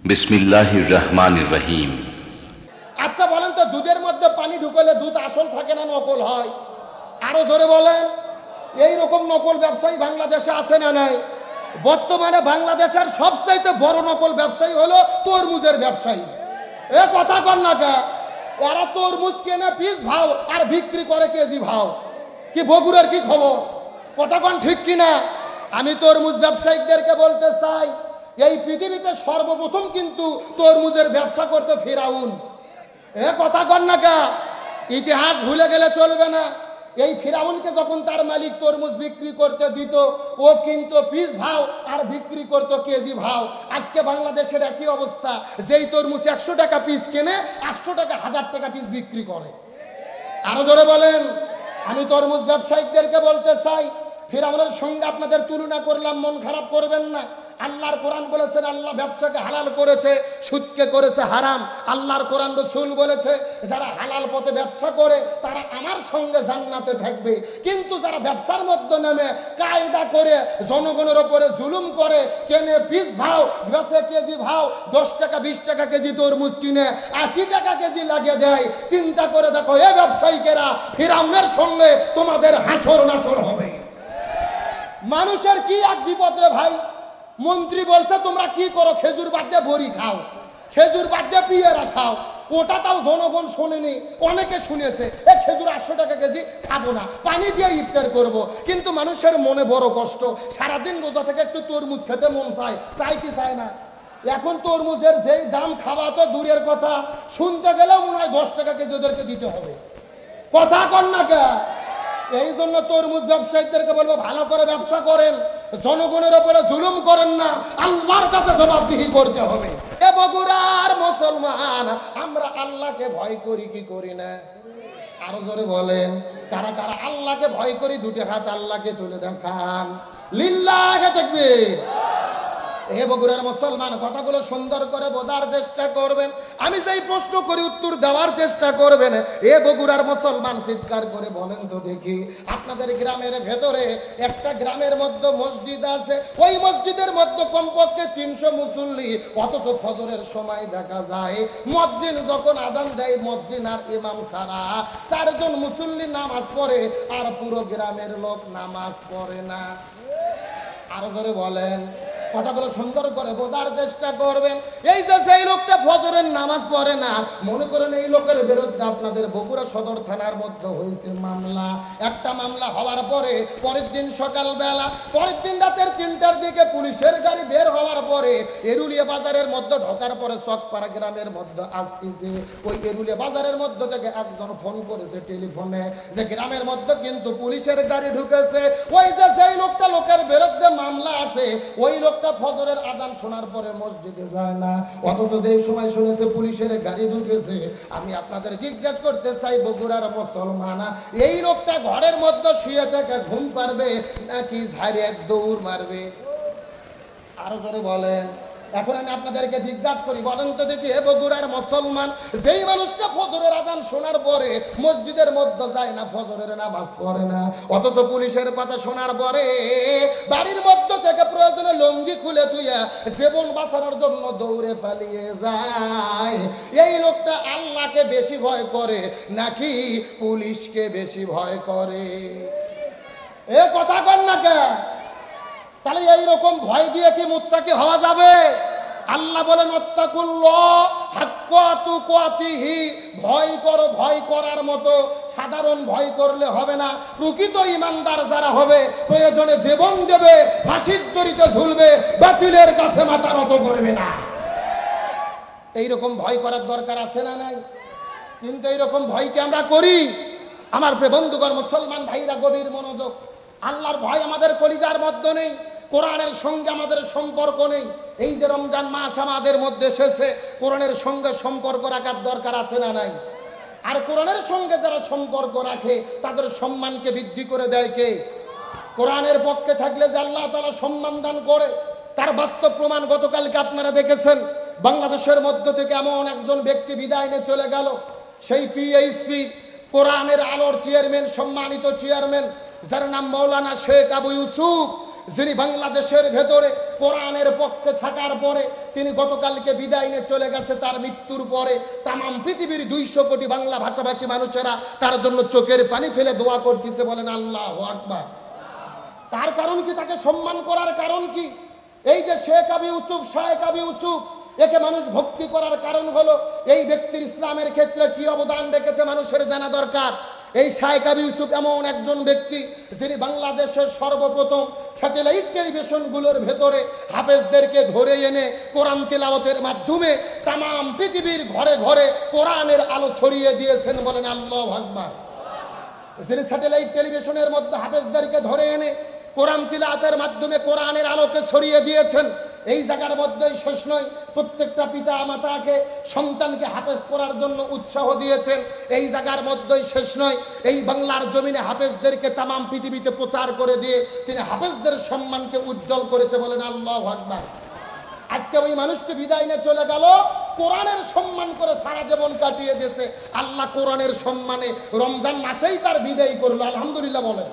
বিসমিল্লাহির রহমানির রহিম। আচ্ছা বলেন তো, দুধের মধ্যে পানি ঢুকলে দুধ আসল থাকে না নকল হয়? আরো জোরে বলেন। এই রকম নকল ব্যবসায়ী বাংলাদেশে আছে না নাই? বর্তমানে বাংলাদেশের সবচাইতে বড় নকল ব্যবসায়ী হলো তরমুজের ব্যবসায়ী। এ কথা কন না কে? এরা তরমুজ কেনে পিস ভাও আর বিক্রি করে কেজি ভাও। কি বগুড়ার কি খবর? কথা কন ঠিক কিনা? আমি তরমুজ ব্যবসায়িকদেরকে বলতে চাই, এই পৃথিবীতে সর্বপ্রথম কিন্তু তরমুজের ব্যবসা করতে ফিরাউন। এ কথা কন না কে? ইতিহাস ভুলে গেলে চলবে না। এই ফিরাউনকে যখন তার মালিক তরমুজ বিক্রি করতে দিত, ও কিন্তু পিস ভাও আর বিক্রি করতো কেজি ভাও। আজকে বাংলাদেশের একই অবস্থা, যেই তরমুজ 100 টাকা পিস কেনে 800 টাকা 1000 টাকা পিস বিক্রি করে। আরো জোরে বলেন। আমি তরমুজ ব্যবসায়িকদেরকে বলতে চাই, ফিরাউনের সঙ্গে আপনাদের তুলনা করলাম, মন খারাপ করবেন না। আল্লাহর কোরআন বলেছেন আল্লাহ ব্যবসাকে হালাল করেছে, সুদকে করেছে হারাম। আল্লাহর কোরআন রাসূল বলেছে যারা হালাল পথে ব্যবসা করে তারা আমার সঙ্গে জান্নাতে থাকবে। কিন্তু যারা ব্যবসার মধ্যে নেমে কায়দা করে জনগণের উপরে জুলুম করে, কেনে পিস ভাও বেচে কেজি ভাও, 10 টাকা 20 টাকা কেজি তরমুজ কিনে 80 টাকা কেজি লাগিয়ে দেয়, চিন্তা করে দেখো এ ব্যবসায়ীকেরা ফিরাউনের সঙ্গে তোমাদের হাসর নাসর হবে। মানুষের কি এক বিপদ রে ভাই। মন্ত্রী বলছে তোমরা কি করো, খেজুর বাদ দিয়ে বড়ি খাও, খেজুর বাদ দিয়ে পিয়ারা খাও। ওটা তাও জনগণ শোনেনি, অনেকে শুনেছে। এ খেজুর 800 টাকা কেজি, খাবো না, পানি দিয়ে ইফতার করব। কিন্তু মানুষের মনে বড় কষ্ট, সারাদিন রোজা থেকে একটু তরমুজ খেতে মন চায়, চাই কি চায় না? এখন তরমুজের যেই দাম, খাওয়া তো দূরের কথা, শুনতে গেলেও মনে হয় 10 টাকা কেজি ওদেরকে দিতে হবে। কথা কন না কে? এই জন্য তরমুজ ব্যবসায়ীদেরকে বলবো ভালো করে ব্যবসা করেন, জনগণের উপরে জুলুম করেন না, আল্লাহর কাছে জবাবদিহি করতে হবে। এ বগুড়ার মুসলমান, আমরা আল্লাহকে ভয় করি কি করি না? আরো জোরে বলেন। কারা কারা আল্লাহকে ভয় করি? দুটি হাত আল্লাহকে তুলে দেখান। লিল্লাহে তাকবীর। এ বগুড়ার মুসলমান, কথাগুলো সুন্দর করে বোঝার চেষ্টা করবেন। আমি যেই প্রশ্ন করি উত্তর দেওয়ার চেষ্টা করবেন। এ বগুড়ার মুসলমান, চিৎকার করে বলেন তো দেখি, আপনাদের গ্রামের ভেতরে একটা গ্রামের মধ্যে মসজিদ আছে, ওই মসজিদের মধ্যে কমপক্ষে 300 মুসল্লি, অথচ ফজরের সময় দেখা যায় মুয়াজ্জিন যখন আজান দেয়, মুয়াজ্জিন আর ইমাম ছাড়া 4 জন মুসল্লি নামাজ পড়ে, আর পুরো গ্রামের লোক নামাজ পড়ে না। আরো জোরে বলেন। কথাগুলো সুন্দর করে বোঝার চেষ্টা করবেন। এই যে সেই লোকটা ফজরের নামাজ পড়ে না, মনে করেন এই লোকের বিরুদ্ধে আপনাদের বগুড়া সদর থানার মধ্যে হয়েছে মামলা। একটা মামলা হওয়ার পরে পরের দিন সকালবেলা, পরের দিন রাতের 3টার দিকে পুলিশের গাড়ি বের হওয়ার পরে এরুলিয়া বাজারের মধ্যে ঢোকার পরে চকপাড়া গ্রামের মধ্যে আসতেছে। ওই এরুলিয়া বাজারের মধ্যে থেকে একজন ফোন করেছে টেলিফোনে যে গ্রামের মধ্যে কিন্তু পুলিশের গাড়ি ঢুকেছে। ওই যে সেই লোকটা, লোকের বিরুদ্ধে মামলা আছে, ওই লোক ফজরের আজান শোনার পরে মসজিদে যায় না, অথচ যেই সময় শুনেছে পুলিশের গাড়ি ঢুকেছে। আমি আপনাদের জিজ্ঞেস করতে চাই, বগুড়ার মুসলমান, এই লোকটা ঘরের মধ্যে শুয়ে থেকে ঘুম পারবে নাকি ঝাড়ে দৌড় মারবে? আরো জোরে বলেন। এখন আমি আপনাদেরকে জিজ্ঞাসা করি, বলেন তো দেখি, এ বগুড়ার মুসলমান, যেই মানুষটা ফজরের আজান শোনার পরে মসজিদের মধ্যে যায় না, ফজরের নামাজ পড়ে না, অথচ পুলিশের কথা শোনার পরে বাড়ির মধ্যে থেকে প্রয়োজনে লুঙ্গি খুলে তুইয়া জীবন বাঁচানোর জন্য দৌড়ে পালিয়ে যায়, এই লোকটা আল্লাহকে বেশি ভয় করে নাকি পুলিশকে বেশি ভয় করে? এ কথা কন না কে? তাহলে এইরকম ভয় দিয়ে কি মুত্তাকি হওয়া যাবে? আল্লাহ বলেন ওয়াত্তাকুল্লাহ হাক্কা তুকাতিহি, ভয় করো, ভয় করার মতো সাধারণ ভয় করলে হবে না। প্রকৃত ঈমানদার যারা হবে প্রয়োজনে জীবন দেবে, ফাঁসির দড়িতে ঝুলবে, বাতিলের কাছে মাথা নত করবে না। এইরকম ভয় করার দরকার আছে না নাই? কিন্তু এইরকম ভয় কি আমরা করি? আমার প্রিয় বন্ধুগণ, মুসলমান ভাইরা, গভীর মনোযোগ। আল্লাহর ভয় আমাদের কলিজার মধ্যে নেই, কোরআনের সঙ্গে আমাদের সম্পর্ক নেই। এই যে রমজান মাস আমাদের মধ্যে এসেছে, কোরআনের সঙ্গে সম্পর্ক রাখার দরকার আছে না নাই? আর কোরআনের সঙ্গে যারা সম্পর্ক রাখে তাদের সম্মানকে বৃদ্ধি করে দেয় কে? কোরআনের পক্ষে থাকলে যে আল্লাহ তাআলা সম্মান দান করে, তার বাস্তব প্রমাণ গতকালকে আপনারা দেখেছেন। বাংলাদেশের মধ্য থেকে এমন একজন ব্যক্তি বিদায় নিয়ে চলে গেল, সেই পিএইচপি কোরআনের আলোর চেয়ারম্যান, সম্মানিত চেয়ারম্যান, যার নাম মাওলানা শেখ আবু ইউসুফ। যিনি বাংলাদেশের ভেতরে কোরআনের পক্ষে থাকার পরে তিনি গতকালকে বিদায় নিয়ে চলে গেছে। তার মৃত্যুর পরে তাম পৃথিবীর 200 কোটি বাংলা ভাষাভাষী মানুষেরা তার জন্য চোখের পানি ফেলে দোয়া করতেছে, বলেন আল্লাহু আকবার। তার কারণ কি? তাকে সম্মান করার কারণ কি? এই যে শেখ আবু ইউসুফ, শায়েখ আবু ইউসুফ, একে মানুষ ভক্তি করার কারণ হলো এই ব্যক্তির ইসলামের ক্ষেত্রে কি অবদান রেখেছে মানুষের জানা দরকার। এই শায়েখ আবু ইউসুফ এমন একজন ব্যক্তি যিনি বাংলাদেশের সর্বপ্রথম স্যাটেলাইট টেলিভিশনগুলোর ভেতরে হাফেজদেরকে ধরে এনে কোরআন তিলাওয়াতের মাধ্যমে তাম পৃথিবীর ঘরে ঘরে কোরআনের আলো ছড়িয়ে দিয়েছেন, বলেন আল্লাহু আকবার। যিনি স্যাটেলাইট টেলিভিশনের মধ্যে হাফেজদেরকে ধরে এনে কোরআন তিলাওয়াতের মাধ্যমে কোরআনের আলোকে ছড়িয়ে দিয়েছেন, এই জায়গার মধ্যেই শেষ নয়, প্রত্যেকটা পিতা মাতাকে সন্তানকে হাফেজ করার জন্য উৎসাহ দিয়েছেন। এই জায়গার মধ্যেই শেষ নয়, এই বাংলার জমিনে হাফেজদেরকে তাম পৃথিবীতে প্রচার করে দিয়ে তিনি হাফেজদের সম্মানকে উজ্জ্বল করেছে, বলেন আল্লাহু আকবার। আজকে ওই মানুষটি বিদায় নিয়ে চলে গেল, কোরআনের সম্মান করে সারা জীবন কাটিয়ে দিয়েছে। আল্লাহ কোরআনের সম্মানে রমজান মাসেই তার বিদায় করলো, আলহামদুলিল্লাহ বলেন।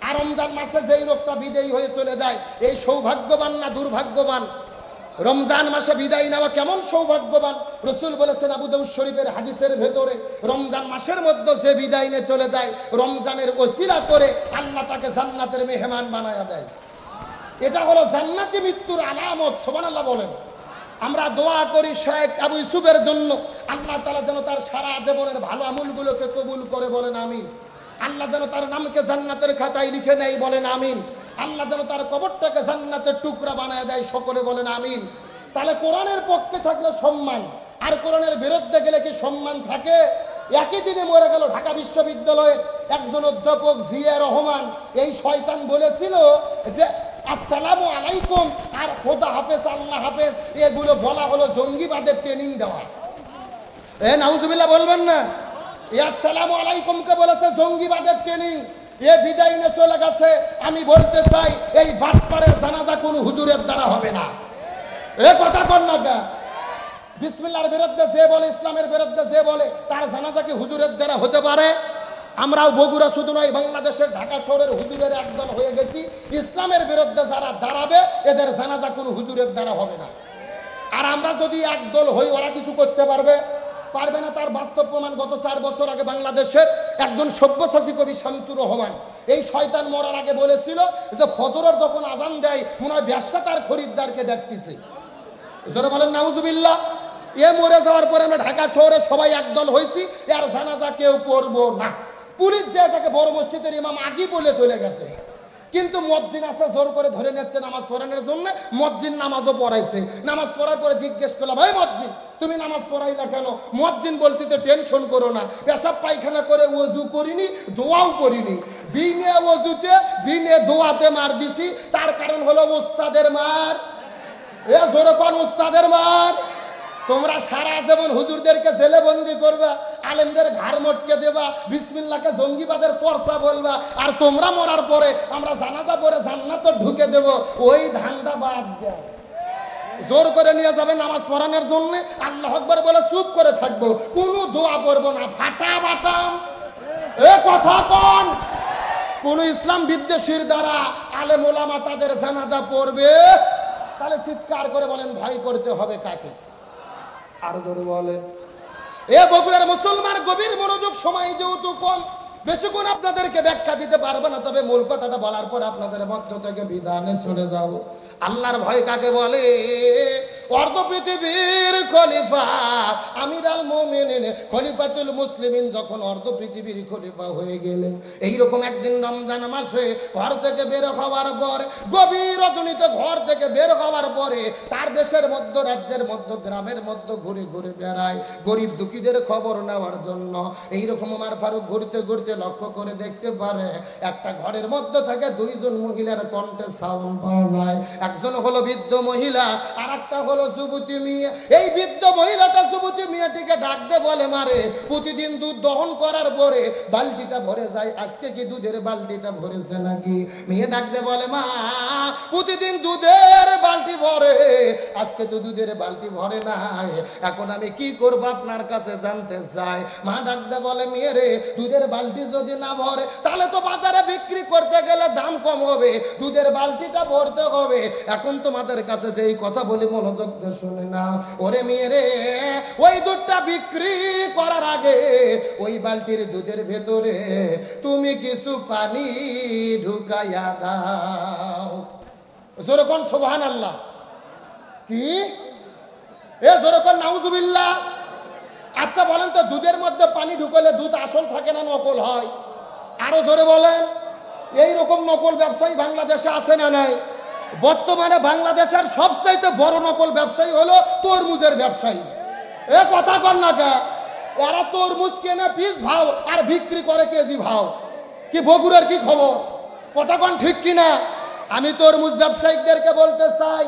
আর রমজান মাসে যেই লোকটা বিদায়ী হয়ে চলে যায়, এই সৌভাগ্যবান না দুর্ভাগ্যবান? রমজান মাসে বিদায় নেওয়া কেমন সৌভাগ্যবান। রাসূল বলেছেন আবু দাউদ শরীফের হাদিসের ভেতরে, রমজান মাসের মধ্যে যে বিদায় নিয়ে চলে যায়, রমজানের ওসিলা করে আল্লাহ তাকে জান্নাতের মেহমান বানায়া দেয়। এটা হলো জান্নাতি মৃত্যুর আলামত, সুবহানাল্লাহ বলেন। আমরা দোয়া করি শেখ আবু ইউসুফের জন্য, আল্লাহ তাআলা যেন তার সারা জীবনের ভালো আমলগুলোকে কবুল করে, বলেন আমিন। আল্লাহ যেন তার নামকে জান্নাতের খাতায় লিখে নেয়, বলেন আমিন। আল্লাহ যেন তার কবরটাকে জান্নাতের টুকরা বানায় দেয়, সকলে বলেন আমিন। তাহলে কোরআনের পক্ষে থাকলে সম্মান, আর কোরআনের বিরুদ্ধে গেলে কি সম্মান থাকে? একই দিনে মরে গেল ঢাকা বিশ্ববিদ্যালয়ের একজন অধ্যাপক জিয়া রহমান। এই শয়তান বলেছিল যে আসসালামু আলাইকুম আর খোদা হাফেজ, আল্লাহ হাফেজ, এগুলো বলা হলো জঙ্গিবাদের ট্রেনিং দেওয়া। নাউজুবিল্লাহ বলবেন না? আসসালামু আলাইকুমকে বলেছে জঙ্গিবাদের ট্রেনিং। এ বিদায় নিয়ে চলে গেছে। আমি বলতে চাই এই বাটপাড়ের জানাজা কোনো হুজুরের দ্বারা হবে না। এ কথা কর না কে? বিসমিল্লাহর বিরুদ্ধে যে বলে, ইসলামের বিরুদ্ধে যে বলে, তার জানাজা কি হুজুরের দ্বারা হতে পারে? আমরাও বগুড়া শুধু নয়, বাংলাদেশের ঢাকা শহরের হুজুরের একদল হয়ে গেছি। ইসলামের বিরুদ্ধে যারা দাঁড়াবে এদের জানাজা কোনো হুজুরের দ্বারা হবে না। আর আমরা যদি একদল হই, ওরা কিছু করতে পারবে? পারবে না। তার বাস্তব প্রমাণ গত 4 বছর আগে বাংলাদেশের একজন সব্যসাচী কবি শামসুর রহমান, এই শয়তান মরার আগে বলেছিল যে ফজরের যখন আজান দেয় মনে হয় ব্যবসা তার খরিদ্দারকে ডাকতেছে। জোরে বলেন নাউজুবিল্লাহ। এ মরে যাওয়ার পরে আমরা ঢাকা শহরে সবাই একদল হয়েছি, আর জানাজা কেউ পড়বো না। পুলিশ যে তাকে বড় মসজিদের ইমাম আগে বলে চলে গেছে, কিন্তু মসজিদ আছে জোর করে ধরে নিচ্ছে নামাজ পড়ানোর জন্য। মসজিদ নামাজও পড়াইছে। নামাজ পড়ার পরে জিজ্ঞেস করলাম, ভাই মসজিদ তুমি নামাজ পড়াইলা কেন? মসজিদ বলছে যে টেনশন করো না, পেশাব পায়খানা করে ওযু করিনি, দোয়াও করিনি, বিনে ওযুতে বিনে দোয়াতে মার দিছি। তার কারণ হলো উস্তাদের মার। এ জোরে কোন উস্তাদের মার? তোমরা সারা জীবন হুজুরদেরকে জেলে বন্দি করবা, আলেমদের ঘাড় মটকে দেবা, বিসমিল্লাহকে জঙ্গিবাদের চর্চা বলবা, আর তোমরা মরার পরে আমরা জানাজা পরে জান্নাতে ঢুকে দেব। ওই ধান্দা বাদ দাও। জোর করে নিয়ে যাবে নামাজ পড়ানোর জন্য, আল্লাহু আকবার বলে চুপ করে থাকবো, কোনো দোয়া করবো না, ফাটা বাটাম। এ কথা কোন? কোন ইসলাম বিদ্বেষীর দ্বারা আলেম ওলামা তাদের জানাজা পড়বে? তাহলে চিৎকার করে বলেন ভয় করতে হবে কাকে? আরো ধরে বলেন। এ বগুড়ার মুসলমান গভীর মনোযোগ, সময় যেহেতু কম, বেশিক্ষণ আপনাদেরকে ব্যাখ্যা দিতে পারবো না, তবে মূল কথাটা বলার পর আপনাদের মধ্য থেকে বিধানে চলে যাব। আল্লাহর ভয় কাকে বলে? অর্ধ পৃথিবীর খলিফা আমিরাল মুমিনিন খলিফাতুল মুসলিমিন যখন অর্ধ পৃথিবীর খলিফা হয়ে গেলেন, এইরকম একদিন রমজান মাসে ঘর থেকে বের হওয়ার পর, গভীর রজনীতে ঘর থেকে বের হওয়ার পরে তার দেশের মধ্যে, রাজ্যের মধ্যে, গ্রামের মধ্যে ঘুরে ঘুরে বেড়ায় গরিব দুঃখীদের খবর নেওয়ার জন্য। এইরকম ওমর ফারুক ঘুরতে ঘুরতে লক্ষ্য করে দেখতে পারে একটা ঘরের মধ্যে থেকে 2 জন মহিলার কণ্ঠে সাউন্ড পাওয়া যায়। একজন হলো বৃদ্ধ মহিলা, আর একটা হলো হলো যুবতী মেয়ে। এই বৃদ্ধ মহিলাটা যুবতী মেয়েটিকে ডাক দে বলে, মারে প্রতিদিন দুধ দহন করার পরে বালতিটা ভরে যায়, আজকে কি দুধের বালতিটা ভরেছে নাকি? মেয়ে ডাক দে বলে, মা প্রতিদিন দুধের বালতি ভরে, আজকে তো দুধের বালতি ভরে নাই, এখন আমি কি করব আপনার কাছে জানতে চাই। মা ডাক দে বলে, মেয়ে রে দুধের বালতি যদি না ভরে তাহলে তো বাজারে বিক্রি করতে গেলে দাম কম হবে, দুধের বালতিটা ভরতে হবে। এখন তোমাদের কাছে যে এই কথা বলি মনোযোগ দিয়ে শুনে না, ওরে মেয়ে রে ওই দুধটা বিক্রি করার আগে ওই বালতির দুধের ভেতরে তুমি কিছু পানি ঢুকাইয়া দাও। যেরকম সুবহানাল্লাহ, কি এ যেরকম নাউজুবিল্লাহ। আচ্ছা বলেন তো, দুধের মধ্যে পানি ঢুকালে দুধ আসল থাকে না নকল হয়? আরো জোরে বলেন। এইরকম নকল ব্যবসায়ী বাংলাদেশে আছে না নাই? বর্তমানে বাংলাদেশের সবচাইতে বড় নকল ব্যবসায়ী হলো তরমুজের ব্যবসায়ী। এ কথা কর না কে, এরা তরমুজ কেনে পিস ভাও আর বিক্রি করে কেজি ভাও। কি বগুড়ার কি খবর? কথা কন ঠিক কিনা? আমি তরমুজ ব্যবসায়িকদেরকে বলতে চাই,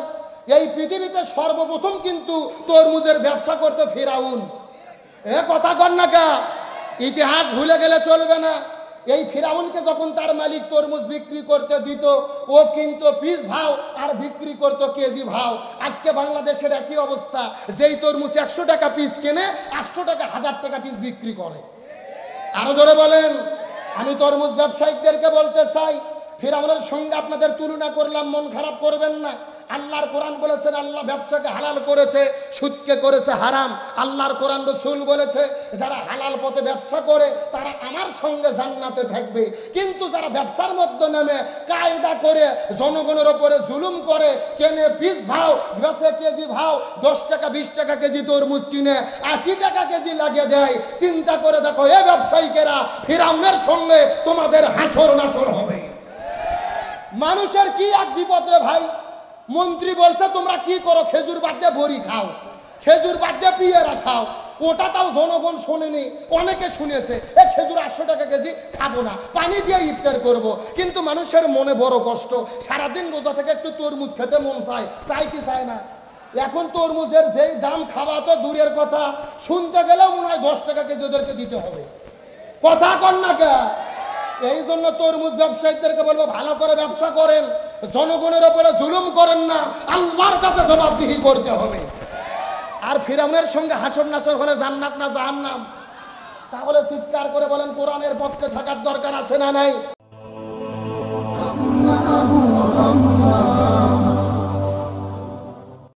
এই পৃথিবীতে সর্বপ্রথম কিন্তু তরমুজের ব্যবসা করতে ফিরাউন। এ কথা কর না কে, ইতিহাস ভুলে গেলে চলবে না। এই ফিরাউনকে যখন তার মালিক তরমুজ বিক্রি করতে দিত, ও কিন্তু পিস ভাও আর বিক্রি করতো কেজি ভাও। আজকে বাংলাদেশের একই অবস্থা, যেই তরমুজ 100 টাকা পিস কেনে 800 টাকা 1000 টাকা পিস বিক্রি করে। আরো জোরে বলেন। আমি তরমুজ ব্যবসায়িকদেরকে বলতে চাই, ফিরাউনের সঙ্গে আপনাদের তুলনা করলাম, মন খারাপ করবেন না। আল্লাহর কোরআন বলেছেন আল্লাহ ব্যবসাকে হালাল করেছে, সুদকে করেছে হারাম। আল্লাহর কোরআন রাসূল বলেছে যারা হালাল পথে ব্যবসা করে তারা আমার সঙ্গে জান্নাতে থাকবে, কিন্তু যারা ব্যবসার মধ্যে নেমে কায়দা করে জনগণের উপরে জুলুম করে, কেনে পিস ভাও বেচে কেজি ভাও, 10 টাকা 20 টাকা কেজি তরমুজ কিনে 80 টাকা কেজি লাগিয়ে দেয়, চিন্তা করে দেখো এ ব্যবসায়ীকেরা ফিরাউনের সঙ্গে তোমাদের হাসর নাসর হবে। মানুষের কি এক বিপদ রে ভাই। মন্ত্রী বলছে তোমরা কি করো, খেজুর বাদ দিয়ে বড়ি খাও, খেজুর বাদ দিয়ে পিয়ারা খাও। ওটা তাও জনগণ শোনেনি, অনেকে শুনেছে। এ খেজুর 800 টাকা কেজি, খাবো না, পানি দিয়ে ইফতার করব। কিন্তু মানুষের মনে বড় কষ্ট, সারাদিন রোজা থেকে একটু তরমুজ খেতে মন চায়, চাই কি চায় না? এখন তরমুজের যেই দাম, খাওয়া তো দূরের কথা, শুনতে গেলেও মনে হয় 10 টাকা কেজি ওদেরকে দিতে হবে। কথা কন না কে? এই জন্য তরমুজ ব্যবসায়ীদেরকে বলবো ভালো করে ব্যবসা করেন, জনগণের উপরে জুলুম করেন না, আল্লাহর কাছে জবাবদিহি করতে হবে। আর ফিরাউনের সঙ্গে হাসর নাসর হলে জান্নাত না জাহান্নাম? তাহলে চিৎকার করে বলেন কোরআনের পক্ষে থাকার দরকার আছে না নাই?